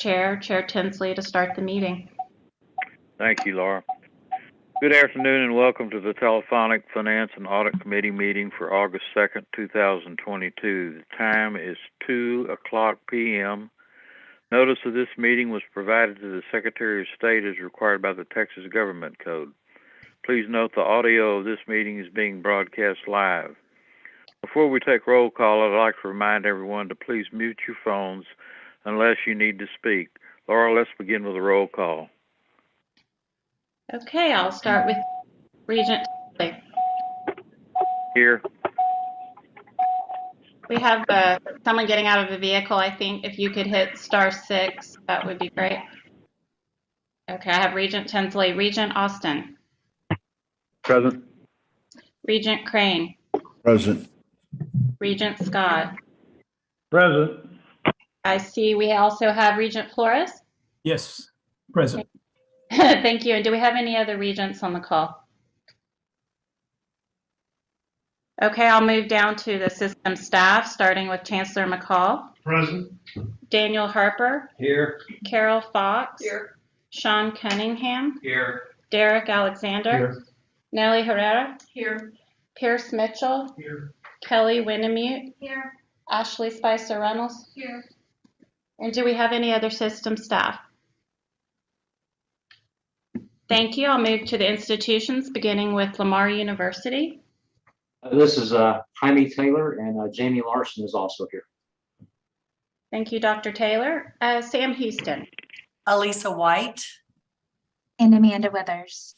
Chair Tinsley, to start the meeting. Thank you, Laura. Good afternoon and welcome to the Telephonic Finance and Audit Committee meeting for August 2nd, 2022. The time is 2:00 p.m. Notice of this meeting was provided to the Secretary of State as required by the Texas Government Code. Please note the audio of this meeting is being broadcast live. Before we take roll call, I'd like to remind everyone to please mute your phones unless you need to speak. Laura, let's begin with a roll call. Okay, I'll start with Regent Tinsley. Here. We have someone getting out of the vehicle. I think if you could hit *6, that would be great. Okay, I have Regent Tinsley. Regent Austin. Present. Regent Crane. Present. Regent Scott. Present. I see we also have Regent Flores. Yes, present. Thank you. And do we have any other regents on the call? Okay, I'll move down to the system staff, starting with Chancellor McCall. Present. Daniel Harper. Here. Carol Fox. Here. Sean Cunningham. Here. Derek Alexander. Here. Nellie Herrera. Here. Pierce Mitchell. Here. Kelly Winnemute. Here. Ashley Spicer Reynolds. Here. And do we have any other system staff? Thank you. I'll move to the institutions, beginning with Lamar University. This is Jaime Taylor, and Jamie Larson is also here. Thank you, Dr. Taylor. Sam Houston. Elisa White. And Amanda Withers.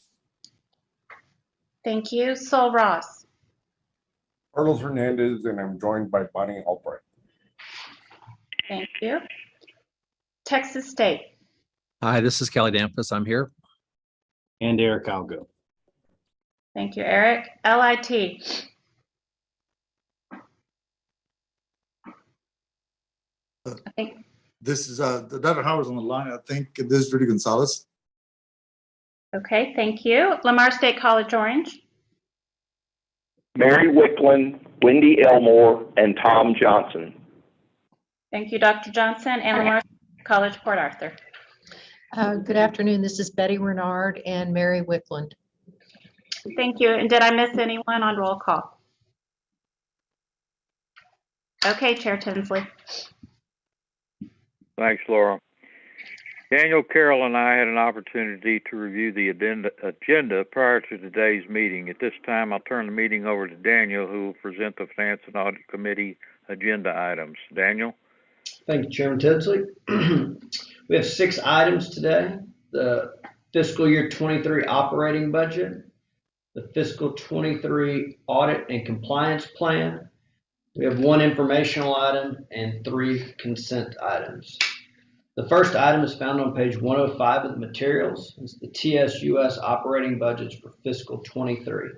Thank you. Sol Ross. Carlos Hernandez, and I'm joined by Bonnie Albright. Thank you. Texas State. Hi, this is Kelly Damphus. I'm here. And Eric Algo. Thank you, Eric. LIT. I think this is Dr. Howard's on the line. I think this is Rudy Gonzalez. Okay, thank you. Lamar State College Orange. Mary Wicklund, Wendy Elmore, and Tom Johnson. Thank you, Dr. Johnson. And Lamar State College Port Arthur. Good afternoon. This is Betty Renard and Mary Wickland. Thank you. And did I miss anyone on roll call? Okay, Chair Tinsley. Thanks, Laura. Daniel, Carol, and I had an opportunity to review the agenda prior to today's meeting. At this time, I'll turn the meeting over to Daniel, who will present the Finance and Audit Committee agenda items. Daniel? Thank you, Chairman Tinsley. We have 6 items today: the fiscal year 23 operating budget, the fiscal 23 audit and compliance plan. We have 1 informational item and 3 consent items. The first item is found on page 105 of the materials. It's the TSUS operating budgets for fiscal 23.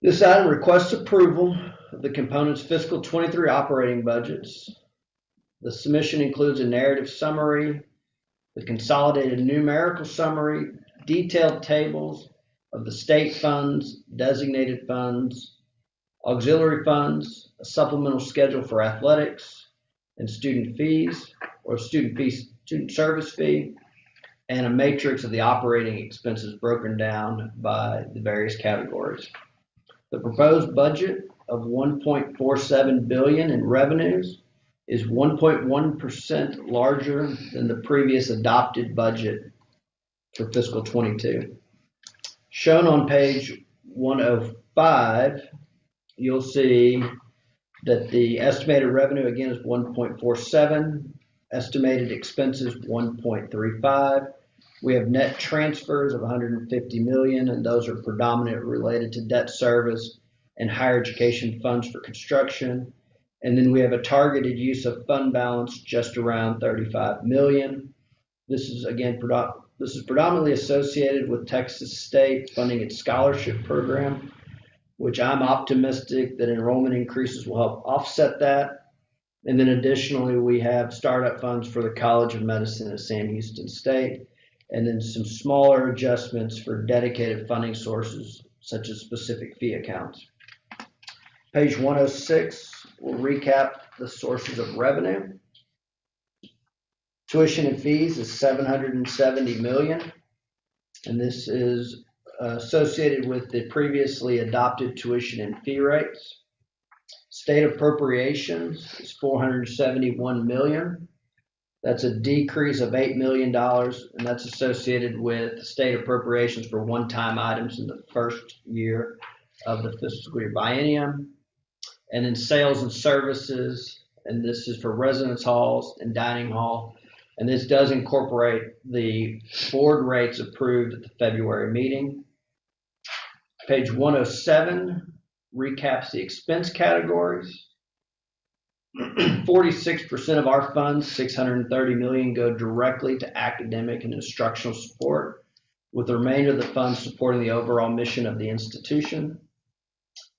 This item requests approval of the components fiscal 23 operating budgets. The submission includes a narrative summary, the consolidated numerical summary, detailed tables of the state funds, designated funds, auxiliary funds, a supplemental schedule for athletics and student fees, or student service fee, and a matrix of the operating expenses broken down by the various categories. The proposed budget of $1.47 billion in revenues is 1.1% larger than the previous adopted budget for fiscal 22. Shown on page 105, you'll see that the estimated revenue again is 1.47, estimated expenses 1.35. We have net transfers of $150 million, and those are predominantly related to debt service and higher education funds for construction. And then we have a targeted use of fund balance just around $35 million. This is again predominantly associated with Texas State funding its scholarship program, which I'm optimistic that enrollment increases will help offset that. And then additionally, we have startup funds for the College of Medicine at Sam Houston State, and then some smaller adjustments for dedicated funding sources, such as specific fee accounts. Page 106 will recap the sources of revenue. Tuition and fees is $770 million. And this is associated with the previously adopted tuition and fee rates. State appropriations is $471 million. That's a decrease of $8 million, and that's associated with state appropriations for one-time items in the first year of the fiscal year biennium. And then sales and services, and this is for residence halls and dining hall. And this does incorporate the board rates approved at the February meeting. Page 107 recaps the expense categories. 46% of our funds, $630 million, go directly to academic and instructional support, with the remainder of the funds supporting the overall mission of the institution.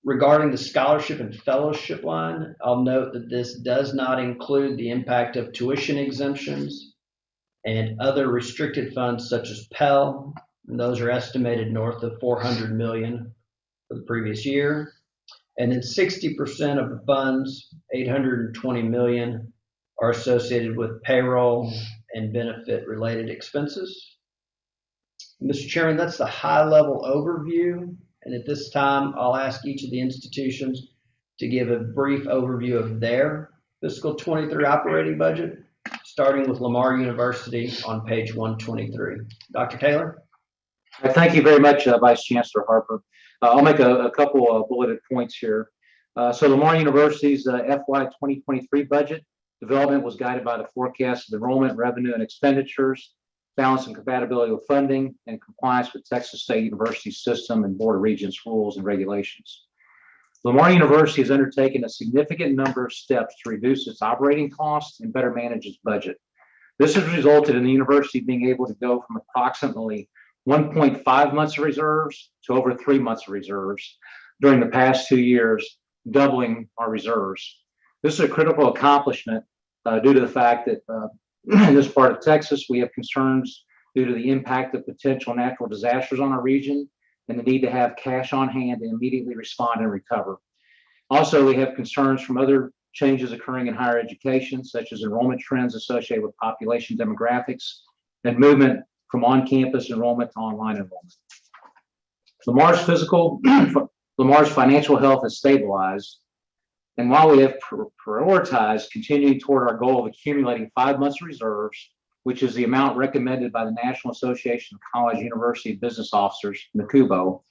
Regarding the scholarship and fellowship line, I'll note that this does not include the impact of tuition exemptions and other restricted funds such as Pell, and those are estimated north of $400 million for the previous year. And then 60% of the funds, $820 million, are associated with payroll and benefit related expenses. Mr. Chairman, that's the high level overview. And at this time, I'll ask each of the institutions to give a brief overview of their fiscal 23 operating budget, starting with Lamar University on page 123. Dr. Taylor? Thank you very much, Vice Chancellor Harper. I'll make a couple of bulleted points here. So Lamar University's FY 2023 budget development was guided by the forecast of enrollment, revenue, and expenditures, balance and compatibility with funding, and compliance with Texas State University system and Board of Regents rules and regulations. Lamar University has undertaken a significant number of steps to reduce its operating costs and better manage its budget. This has resulted in the university being able to go from approximately 1.5 months of reserves to over 3 months of reserves during the past 2 years, doubling our reserves. This is a critical accomplishment due to the fact that in this part of Texas, we have concerns due to the impact of potential natural disasters on our region and the need to have cash on hand to immediately respond and recover. Also, we have concerns from other changes occurring in higher education, such as enrollment trends associated with population demographics and movement from on-campus enrollment to online enrollment. Lamar's financial health has stabilized, and while we have prioritized continuing toward our goal of accumulating 5 months of reserves, which is the amount recommended by the National Association of College, University, and Business Officers, NACUBO,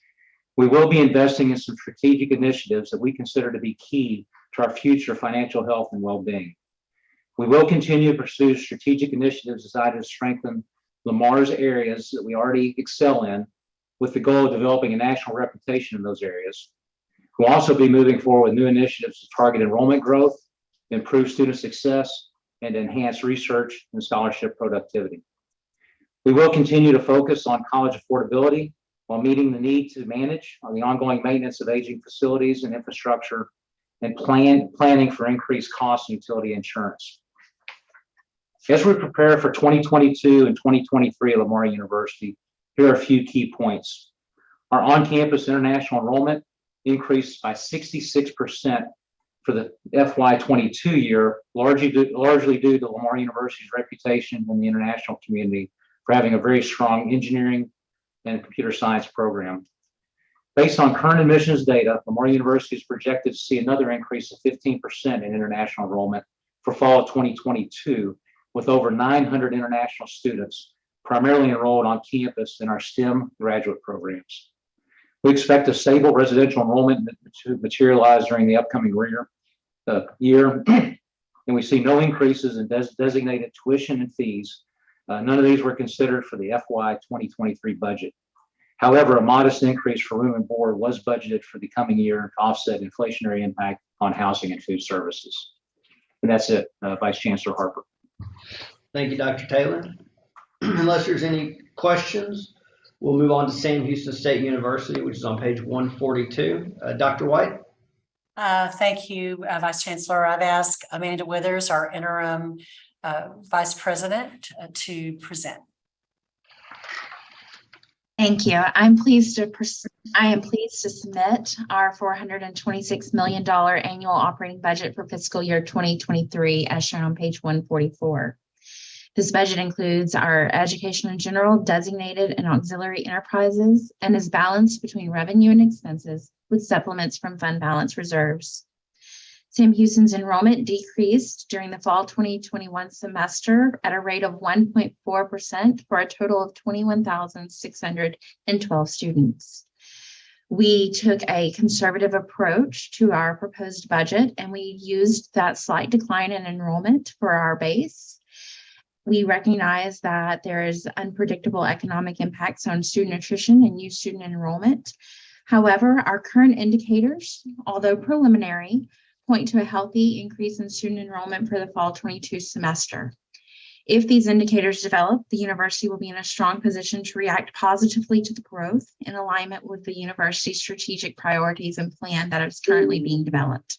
we will be investing in some strategic initiatives that we consider to be key to our future financial health and well-being. We will continue to pursue strategic initiatives designed to strengthen Lamar's areas that we already excel in, with the goal of developing a national reputation in those areas. We'll also be moving forward with new initiatives to target enrollment growth, improve student success, and enhance research and scholarship productivity. We will continue to focus on college affordability while meeting the need to manage on the ongoing maintenance of aging facilities and infrastructure and planning for increased cost and utility insurance. As we prepare for 2022 and 2023 at Lamar University, here are a few key points. Our on-campus international enrollment increased by 66% for the FY22 year, largely due to Lamar University's reputation in the international community for having a very strong engineering and computer science program. Based on current admissions data, Lamar University is projected to see another increase of 15% in international enrollment for fall of 2022, with over 900 international students primarily enrolled on campus in our STEM graduate programs. We expect a stable residential enrollment to materialize during the upcoming year, and we see no increases in designated tuition and fees. None of these were considered for the FY 2023 budget. However, a modest increase for room and board was budgeted for the coming year to offset inflationary impact on housing and food services. And that's it, Vice Chancellor Harper. Thank you, Dr. Taylor. Unless there's any questions, we'll move on to Sam Houston State University, which is on page 142. Dr. White? Thank you, Vice Chancellor. I've asked Amanda Withers, our interim Vice President, to present. Thank you. I am pleased to submit our $426 million annual operating budget for fiscal year 2023 as shown on page 144. This budget includes our education in general, designated and auxiliary enterprises, and is balanced between revenue and expenses with supplements from fund balance reserves. Sam Houston's enrollment decreased during the fall 2021 semester at a rate of 1.4% for a total of 21,612 students. We took a conservative approach to our proposed budget, and we used that slight decline in enrollment for our base. We recognize that there is unpredictable economic impacts on student attrition and new student enrollment. However, our current indicators, although preliminary, point to a healthy increase in student enrollment for the fall 22 semester. If these indicators develop, the university will be in a strong position to react positively to the growth in alignment with the university's strategic priorities and plan that is currently being developed.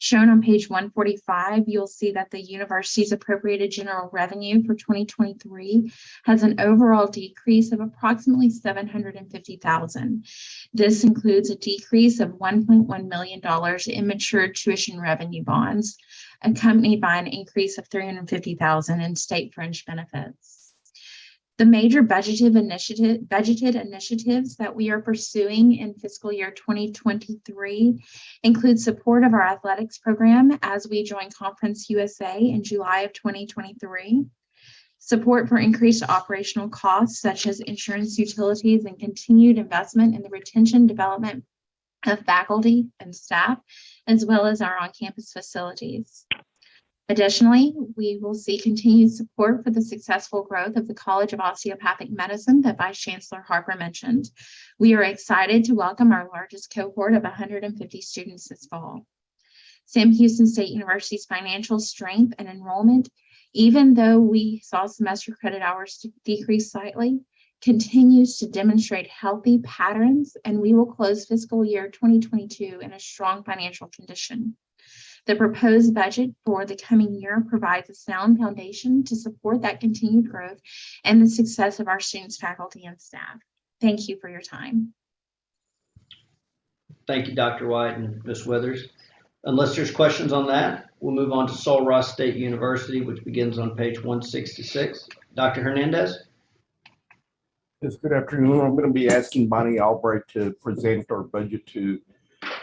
Shown on page 145, you'll see that the university's appropriated general revenue for 2023 has an overall decrease of approximately $750,000. This includes a decrease of $1.1 million in matured tuition revenue bonds, accompanied by an increase of $350,000 in state fringe benefits. The major budgeted initiatives that we are pursuing in fiscal year 2023 include support of our athletics program as we join Conference USA in July of 2023, support for increased operational costs such as insurance, utilities, and continued investment in the retention development of faculty and staff, as well as our on-campus facilities. Additionally, we will see continued support for the successful growth of the College of Osteopathic Medicine that Vice Chancellor Harper mentioned. We are excited to welcome our largest cohort of 150 students this fall. Sam Houston State University's financial strength and enrollment, even though we saw semester credit hours decrease slightly, continues to demonstrate healthy patterns, and we will close fiscal year 2022 in a strong financial condition. The proposed budget for the coming year provides a sound foundation to support that continued growth and the success of our students, faculty, and staff. Thank you for your time. Thank you, Dr. White and Ms. Withers. Unless there's questions on that, we'll move on to Sul Ross State University, which begins on page 166. Dr. Hernandez? Yes, good afternoon. I'm going to be asking Bonnie Albright to present our budget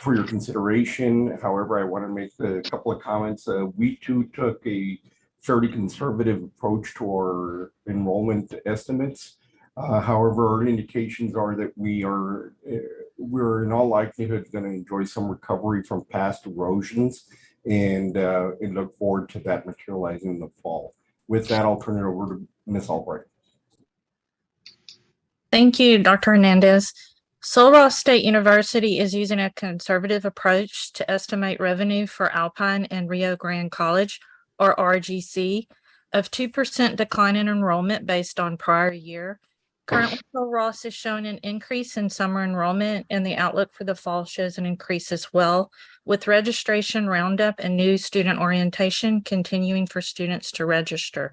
for your consideration. However, I want to make a couple of comments. We too took a fairly conservative approach to our enrollment estimates. However, our indications are that we're in all likelihood going to enjoy some recovery from past erosions, and look forward to that materializing in the fall. With that, I'll turn it over to Ms. Albright. Thank you, Dr. Hernandez. Sul Ross State University is using a conservative approach to estimate revenue for Alpine and Rio Grande College, or RGC, of 2% decline in enrollment based on prior year. Currently, Sul Ross is showing an increase in summer enrollment, and the outlook for the fall shows an increase as well, with registration roundup and new student orientation continuing for students to register.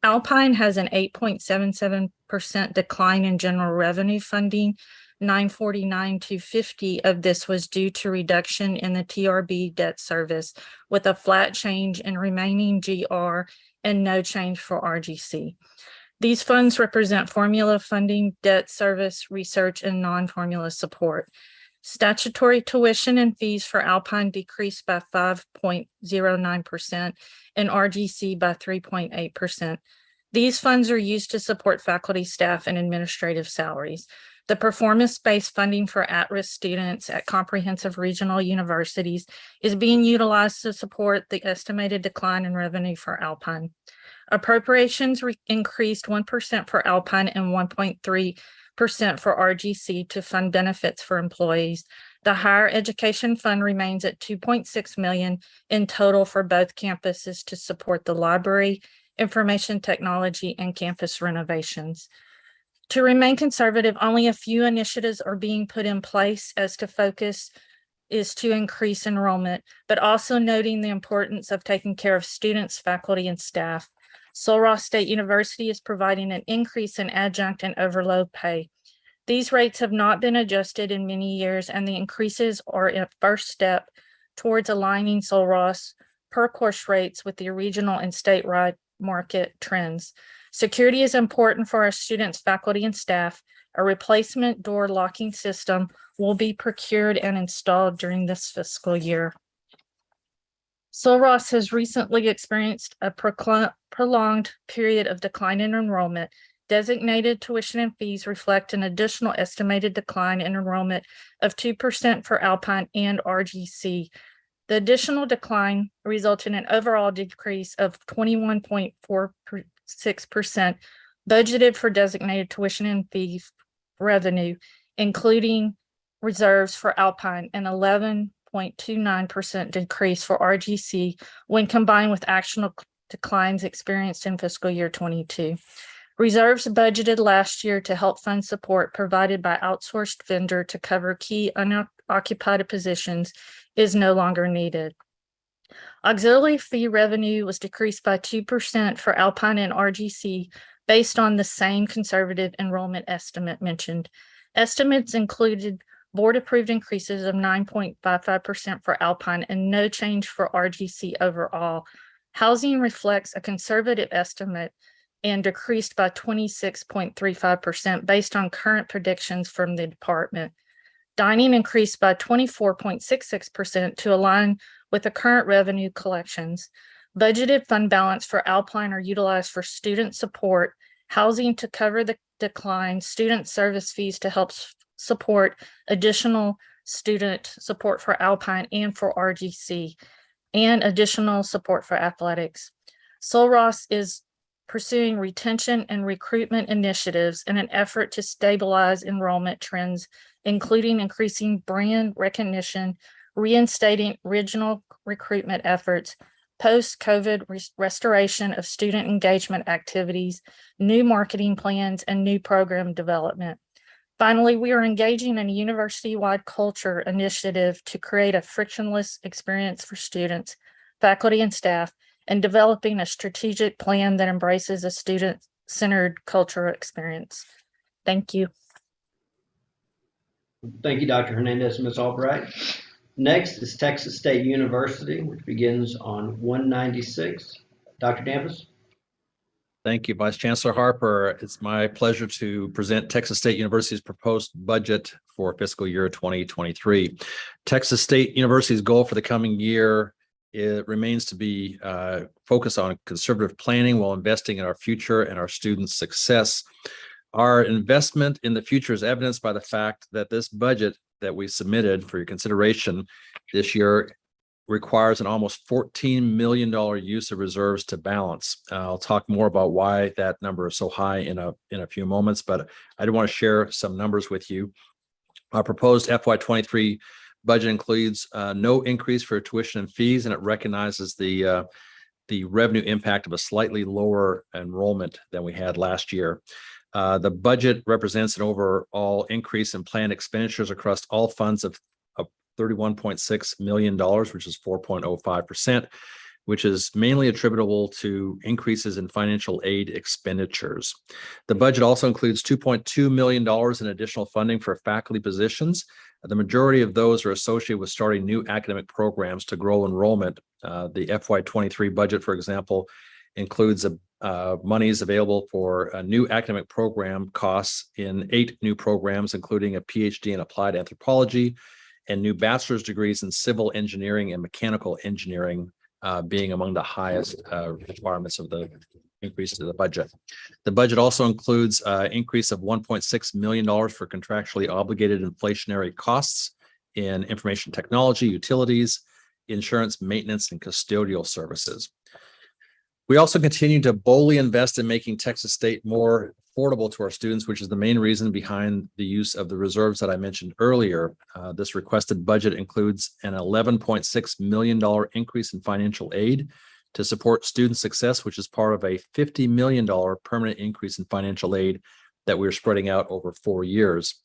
Alpine has an 8.77% decline in general revenue funding. 949,250 of this was due to reduction in the TRB debt service, with a flat change in remaining GR and no change for RGC. These funds represent formula funding, debt service, research, and non-formula support. Statutory tuition and fees for Alpine decreased by 5.09% and RGC by 3.8%. These funds are used to support faculty, staff, and administrative salaries. The performance-based funding for at-risk students at comprehensive regional universities is being utilized to support the estimated decline in revenue for Alpine. Appropriations increased 1% for Alpine and 1.3% for RGC to fund benefits for employees. The higher education fund remains at $2.6 million in total for both campuses to support the library, information technology, and campus renovations. To remain conservative, only a few initiatives are being put in place as to focus is to increase enrollment, but also noting the importance of taking care of students, faculty, and staff. Sul Ross State University is providing an increase in adjunct and overload pay. These rates have not been adjusted in many years, and the increases are a first step towards aligning Sul Ross per course rates with the regional and statewide market trends. Security is important for our students, faculty, and staff. A replacement door locking system will be procured and installed during this fiscal year. Sul-Ross has recently experienced a prolonged period of decline in enrollment. Designated tuition and fees reflect an additional estimated decline in enrollment of 2% for Alpine and RGC. The additional decline resulted in an overall decrease of 21.46% budgeted for designated tuition and fees revenue, including reserves for Alpine, and 11.29% decrease for RGC when combined with actual declines experienced in fiscal year 22. Reserves budgeted last year to help fund support provided by outsourced vendor to cover key unoccupied positions is no longer needed. Auxiliary fee revenue was decreased by 2% for Alpine and RGC based on the same conservative enrollment estimate mentioned. Estimates included board-approved increases of 9.55% for Alpine and no change for RGC overall. Housing reflects a conservative estimate and decreased by 26.35% based on current predictions from the department. Dining increased by 24.66% to align with the current revenue collections. Budgeted fund balance for Alpine are utilized for student support, housing to cover the decline, student service fees to help support additional student support for Alpine and for RGC, and additional support for athletics. Sul-Ross is pursuing retention and recruitment initiatives in an effort to stabilize enrollment trends, including increasing brand recognition, reinstating regional recruitment efforts, post-COVID restoration of student engagement activities, new marketing plans, and new program development. Finally, we are engaging in a university-wide culture initiative to create a frictionless experience for students, faculty, and staff, and developing a strategic plan that embraces a student-centered cultural experience. Thank you. Thank you, Dr. Hernandez and Ms. Albright. Next is Texas State University, which begins on 196. Dr. Dampus. Thank you, Vice Chancellor Harper. It's my pleasure to present Texas State University's proposed budget for fiscal year 2023. Texas State University's goal for the coming year remains to be focused on conservative planning while investing in our future and our students' success. Our investment in the future is evidenced by the fact that this budget that we submitted for your consideration this year requires an almost $14 million use of reserves to balance. I'll talk more about why that number is so high in a few moments, but I do want to share some numbers with you. Our proposed FY23 budget includes no increase for tuition and fees, and it recognizes the revenue impact of a slightly lower enrollment than we had last year. The budget represents an overall increase in planned expenditures across all funds of $31.6 million, which is 4.05%, which is mainly attributable to increases in financial aid expenditures. The budget also includes $2.2 million in additional funding for faculty positions. The majority of those are associated with starting new academic programs to grow enrollment. The FY23 budget, for example, includes monies available for new academic program costs in 8 new programs, including a PhD in applied anthropology and new bachelor's degrees in civil engineering and mechanical engineering, being among the highest requirements of the increase to the budget. The budget also includes an increase of $1.6 million for contractually obligated inflationary costs in information technology, utilities, insurance, maintenance, and custodial services. We also continue to boldly invest in making Texas State more affordable to our students, which is the main reason behind the use of the reserves that I mentioned earlier. This requested budget includes an $11.6 million increase in financial aid to support student success, which is part of a $50 million permanent increase in financial aid that we're spreading out over 4 years.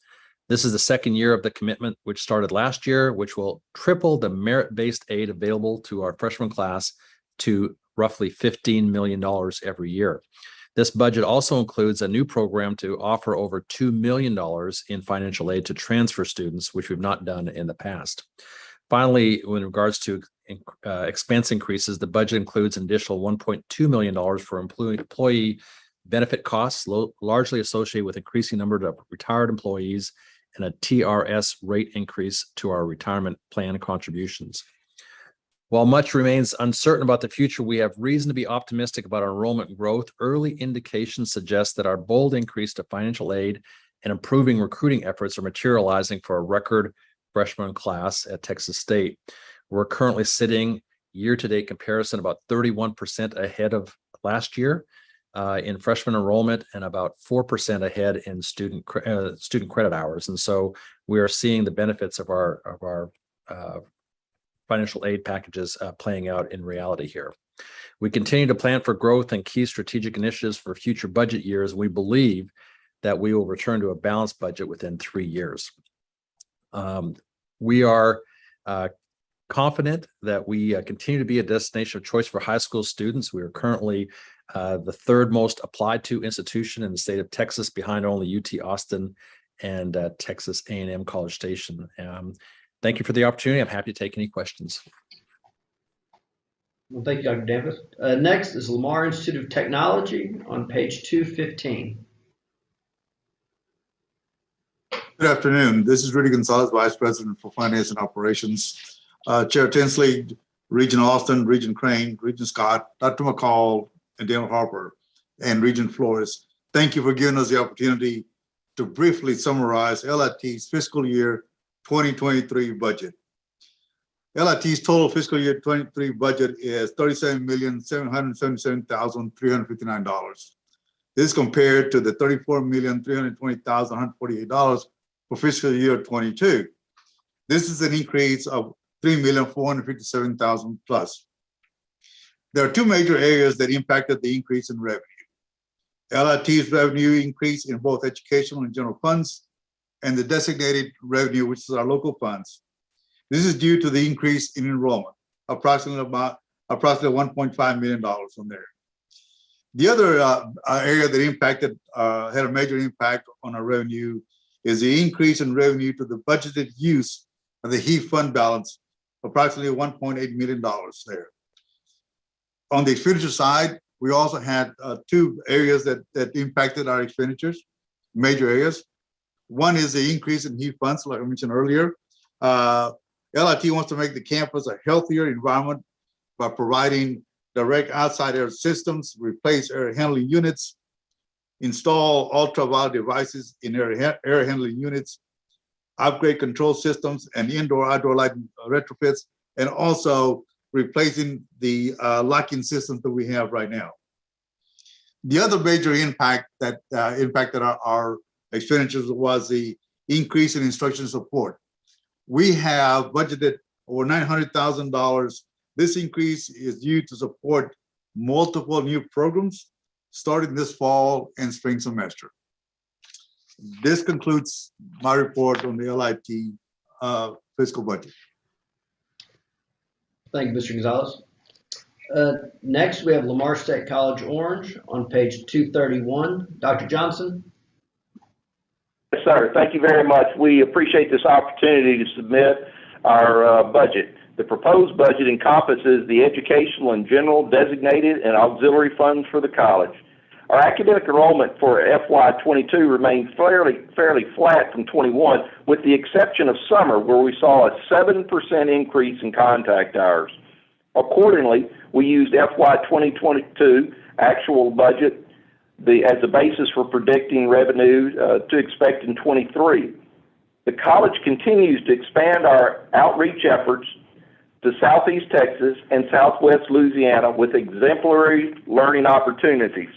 This is the second year of the commitment, which started last year, which will triple the merit-based aid available to our freshman class to roughly $15 million every year. This budget also includes a new program to offer over $2 million in financial aid to transfer students, which we've not done in the past. Finally, in regards to expense increases, the budget includes an additional $1.2 million for employee benefit costs, largely associated with increasing number of retired employees and a TRS rate increase to our retirement plan contributions. While much remains uncertain about the future, we have reason to be optimistic about our enrollment growth. Early indications suggest that our bold increase to financial aid and improving recruiting efforts are materializing for a record freshman class at Texas State. We're currently sitting year-to-date comparison about 31% ahead of last year in freshman enrollment and about 4% ahead in student credit hours. And so we are seeing the benefits of our financial aid packages playing out in reality here. We continue to plan for growth and key strategic initiatives for future budget years. We believe that we will return to a balanced budget within 3 years. We are confident that we continue to be a destination of choice for high school students. We are currently the third most applied to institution in the state of Texas, behind only UT Austin and Texas A&M College Station. Thank you for the opportunity. I'm happy to take any questions. Well, thank you, Dr. Davis. Next is Lamar Institute of Technology on page 215. Good afternoon. This is Rudy Gonzalez, Vice President for Finance and Operations. Chair Tinsley, Regent Austin, Regent Crane, Regent Scott, Dr. McCall, and Daniel Harper, and Regent Flores. Thank you for giving us the opportunity to briefly summarize LIT's fiscal year 2023 budget. LIT's total fiscal year 23 budget is $37,777,359. This is compared to the $34,320,148 for fiscal year 22. This is an increase of $3,457,000 plus. There are two major areas that impacted the increase in revenue. LIT's revenue increase in both educational and general funds, and the designated revenue, which is our local funds. This is due to the increase in enrollment, approximately $1.5 million from there. The other area that impacted, had a major impact on our revenue is the increase in revenue to the budgeted use of the HEAP fund balance, approximately $1.8 million there. On the expenditure side, we also had two areas that impacted our expenditures, major areas. One is the increase in HEAP funds, like I mentioned earlier. LIT wants to make the campus a healthier environment by providing direct outside air systems, replace air handling units, install ultraviolet devices in air handling units, upgrade control systems and indoor-outdoor lighting retrofits, and also replacing the locking systems that we have right now. The other major impact that impacted our expenditures was the increase in instruction support. We have budgeted over $900,000. This increase is due to support multiple new programs starting this fall and spring semester. This concludes my report on the LIT fiscal budget. Thank you, Mr. Gonzalez. Next, we have Lamar State College Orange on page 231. Dr. Johnson. Yes, sir. Thank you very much. We appreciate this opportunity to submit our budget. The proposed budget encompasses the educational and general designated and auxiliary funds for the college. Our academic enrollment for FY22 remained fairly flat from 21, with the exception of summer, where we saw a 7% increase in contact hours. Accordingly, we used FY2022 actual budget as a basis for predicting revenue to expect in 23. The college continues to expand our outreach efforts to Southeast Texas and Southwest Louisiana with exemplary learning opportunities.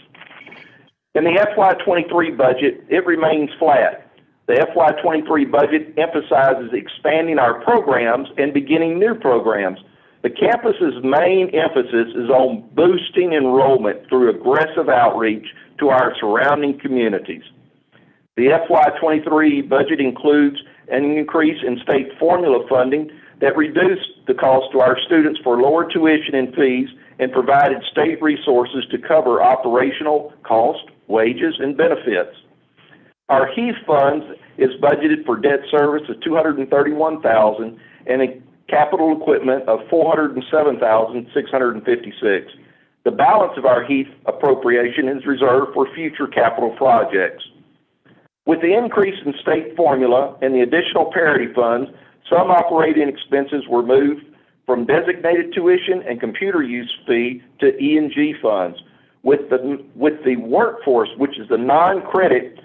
In the FY23 budget, it remains flat. The FY23 budget emphasizes expanding our programs and beginning new programs. The campus's main emphasis is on boosting enrollment through aggressive outreach to our surrounding communities. The FY23 budget includes an increase in state formula funding that reduced the cost to our students for lower tuition and fees and provided state resources to cover operational costs, wages, and benefits. Our HEAP funds is budgeted for debt service of $231,000 and capital equipment of $407,656. The balance of our HEAF appropriation is reserved for future capital projects. With the increase in state formula and the additional parity funds, some operating expenses were moved from designated tuition and computer use fee to E&G funds. With the workforce, which is the non-credit,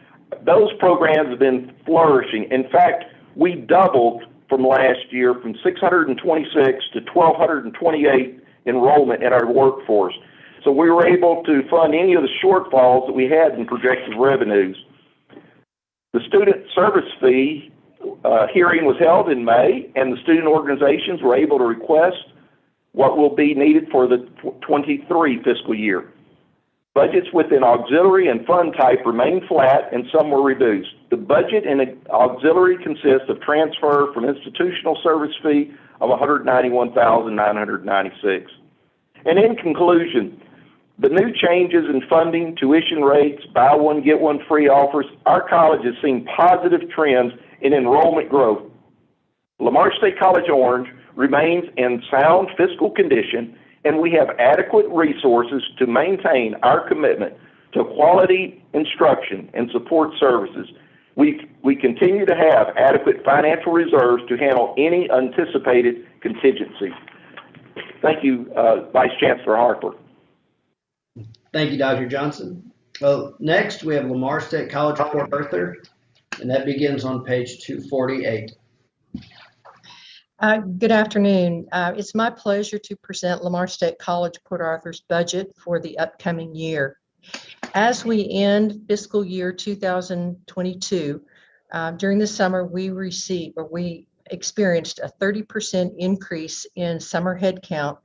those programs have been flourishing. In fact, we doubled from last year from 626 to 1,228 enrollment in our workforce. So we were able to fund any of the shortfalls that we had in projected revenues. The student service fee hearing was held in May, and the student organizations were able to request what will be needed for the 23 fiscal year. Budgets within auxiliary and fund type remain flat, and some were reduced. The budget in auxiliary consists of transfer from institutional service fee of $191,996. And in conclusion, the new changes in funding, tuition rates, buy one, get one free offers, our college has seen positive trends in enrollment growth. Lamar State College Orange remains in sound fiscal condition, and we have adequate resources to maintain our commitment to quality instruction and support services. We continue to have adequate financial reserves to handle any anticipated contingencies. Thank you, Vice Chancellor Harper. Thank you, Dr. Johnson. Well, next we have Lamar State College Port Arthur, and that begins on page 248. Good afternoon. It's my pleasure to present Lamar State College Port Arthur's budget for the upcoming year. As we end fiscal year 2022, during the summer we experienced a 30% increase in summer headcount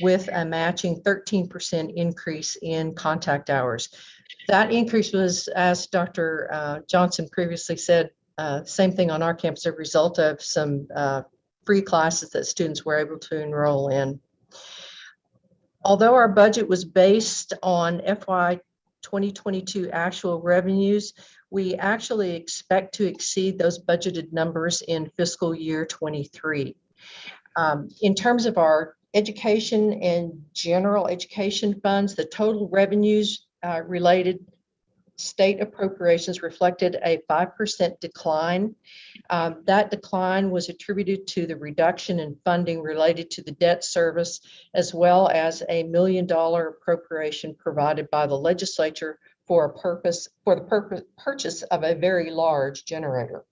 with a matching 13% increase in contact hours. That increase was, as Dr. Johnson previously said, same thing on our campus, a result of some free classes that students were able to enroll in. Although our budget was based on FY 2022 actual revenues, we actually expect to exceed those budgeted numbers in fiscal year 23. In terms of our education and general education funds, the total revenues related state appropriations reflected a 5% decline. That decline was attributed to the reduction in funding related to the debt service, as well as a $1 million appropriation provided by the legislature for the purchase of a very large generator.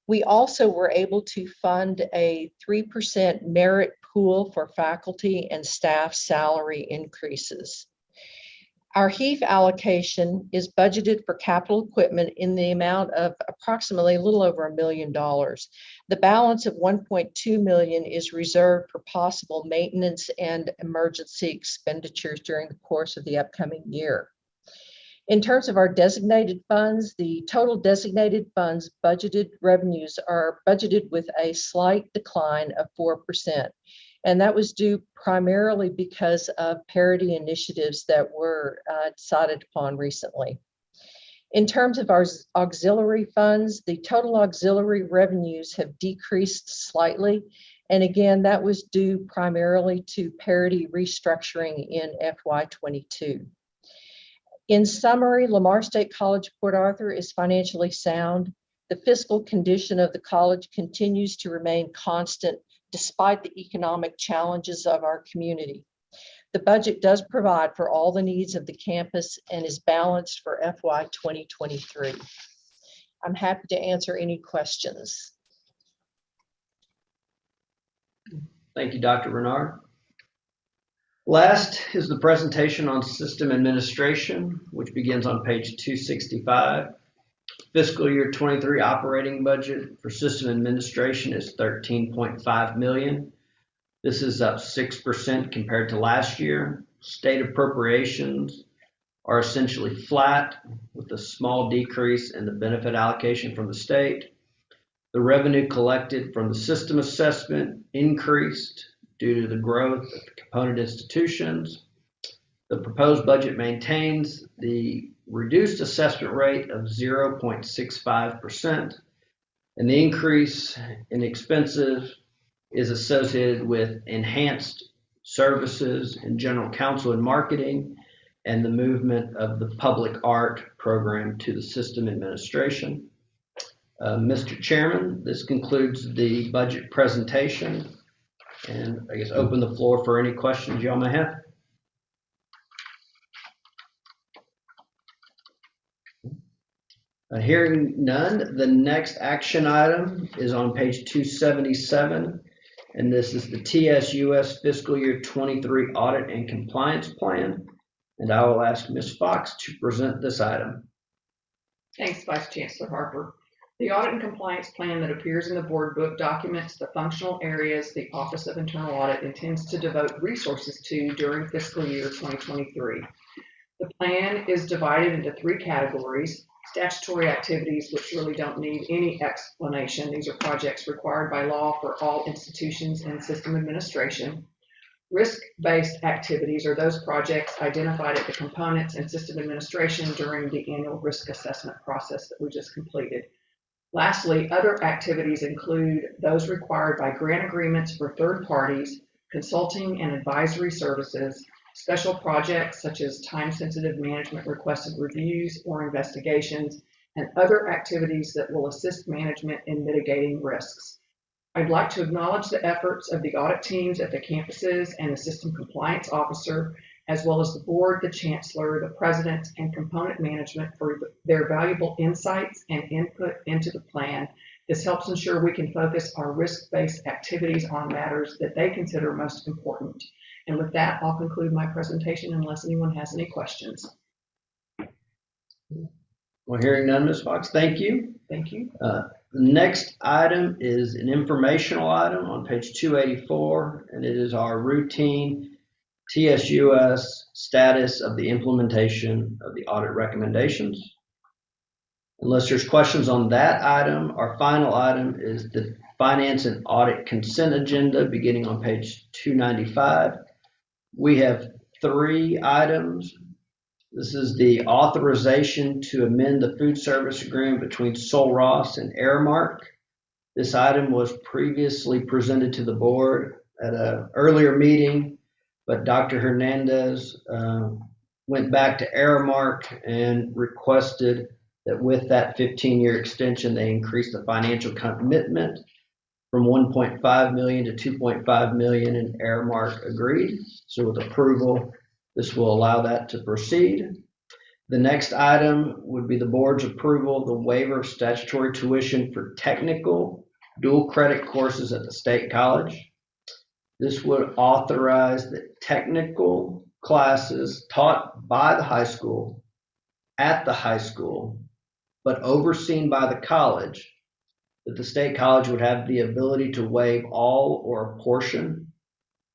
We also were able to fund a 3% merit pool for faculty and staff salary increases. Our HEAF allocation is budgeted for capital equipment in the amount of approximately a little over $1 million. The balance of $1.2 million is reserved for possible maintenance and emergency expenditures during the course of the upcoming year. In terms of our designated funds, the total designated funds budgeted revenues are budgeted with a slight decline of 4%. And that was due primarily because of parity initiatives that were decided upon recently. In terms of our auxiliary funds, the total auxiliary revenues have decreased slightly. And again, that was due primarily to parity restructuring in FY22. In summary, Lamar State College Port Arthur is financially sound. The fiscal condition of the college continues to remain constant despite the economic challenges of our community. The budget does provide for all the needs of the campus and is balanced for FY 2023. I'm happy to answer any questions. Thank you, Dr. Renard. Last is the presentation on system administration, which begins on page 265. Fiscal year 23 operating budget for system administration is $13.5 million. This is up 6% compared to last year. State appropriations are essentially flat with a small decrease in the benefit allocation from the state. The revenue collected from the system assessment increased due to the growth of the component institutions. The proposed budget maintains the reduced assessment rate of 0.65%. And the increase in expenses is associated with enhanced services in general counsel and marketing and the movement of the public art program to the system administration. Mr. Chairman, this concludes the budget presentation, and I guess open the floor for any questions y'all may have. Hearing none, the next action item is on page 277, and this is the TSUS Fiscal Year 23 Audit and Compliance Plan, and I will ask Ms. Fox to present this item. Thanks, Vice Chancellor Harper. The audit and compliance plan that appears in the board book documents the functional areas the Office of Internal Audit intends to devote resources to during fiscal year 2023. The plan is divided into 3 categories: statutory activities, which really don't need any explanation. These are projects required by law for all institutions in system administration. Risk-based activities are those projects identified at the components and system administration during the annual risk assessment process that we just completed. Lastly, other activities include those required by grant agreements for third parties, consulting and advisory services, special projects such as time-sensitive management requested reviews or investigations, and other activities that will assist management in mitigating risks. I'd like to acknowledge the efforts of the audit teams at the campuses and the system compliance officer, as well as the board, the chancellor, the president, and component management for their valuable insights and input into the plan. This helps ensure we can focus our risk-based activities on matters that they consider most important. And with that, I'll conclude my presentation unless anyone has any questions. Well, hearing none, Ms. Fox, thank you. Thank you. The next item is an informational item on page 284, and it is our routine TSUS status of the implementation of the audit recommendations. Unless there's questions on that item, our final item is the finance and audit consent agenda beginning on page 295. We have 3 items. This is the authorization to amend the food service agreement between Sol Ross and Aramark. This item was previously presented to the board at an earlier meeting, but Dr. Hernandez went back to Aramark and requested that with that 15-year extension, they increase the financial commitment from $1.5 million to $2.5 million, and Aramark agreed. So with approval, this will allow that to proceed. The next item would be the board's approval of the waiver of statutory tuition for technical dual credit courses at the State College. This would authorize that technical classes taught by the high school at the high school, but overseen by the college, that the State College would have the ability to waive all or a portion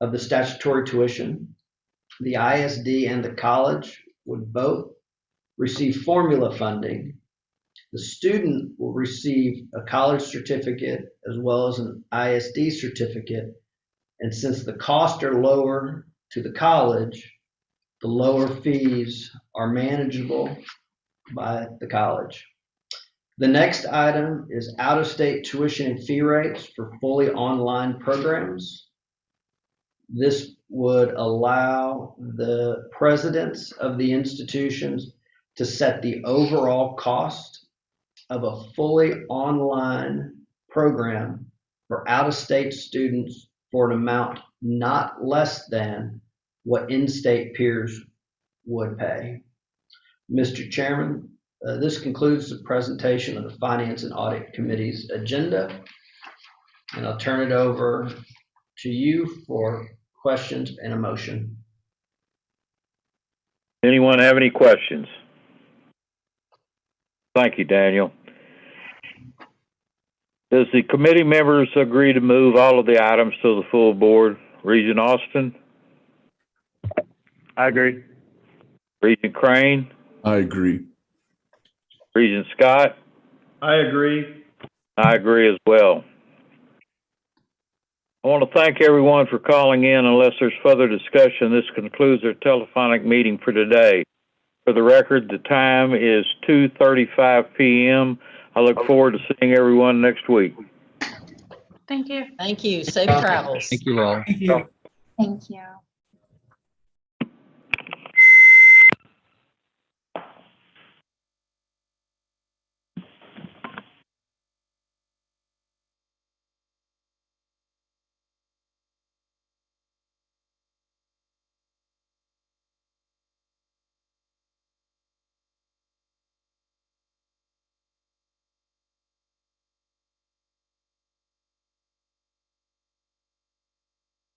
of the statutory tuition. The ISD and the college would both receive formula funding. The student will receive a college certificate as well as an ISD certificate. And since the costs are lower to the college, the lower fees are manageable by the college. The next item is out-of-state tuition and fee rates for fully online programs. This would allow the presidents of the institutions to set the overall cost of a fully online program for out-of-state students for an amount not less than what in-state peers would pay. Mr. Chairman, this concludes the presentation of the Finance and Audit Committee's agenda, and I'll turn it over to you for questions and a motion. Anyone have any questions? Thank you, Daniel. Does the committee members agree to move all of the items to the full board? Regent Austin? I agree. Regent Crane? I agree. Regent Scott? I agree. I agree as well. I want to thank everyone for calling in. Unless there's further discussion, this concludes our telephonic meeting for today. For the record, the time is 2:35 p.m. I look forward to seeing everyone next week. Thank you. Thank you. Safe travels. Thank you all. Thank you. Thank you.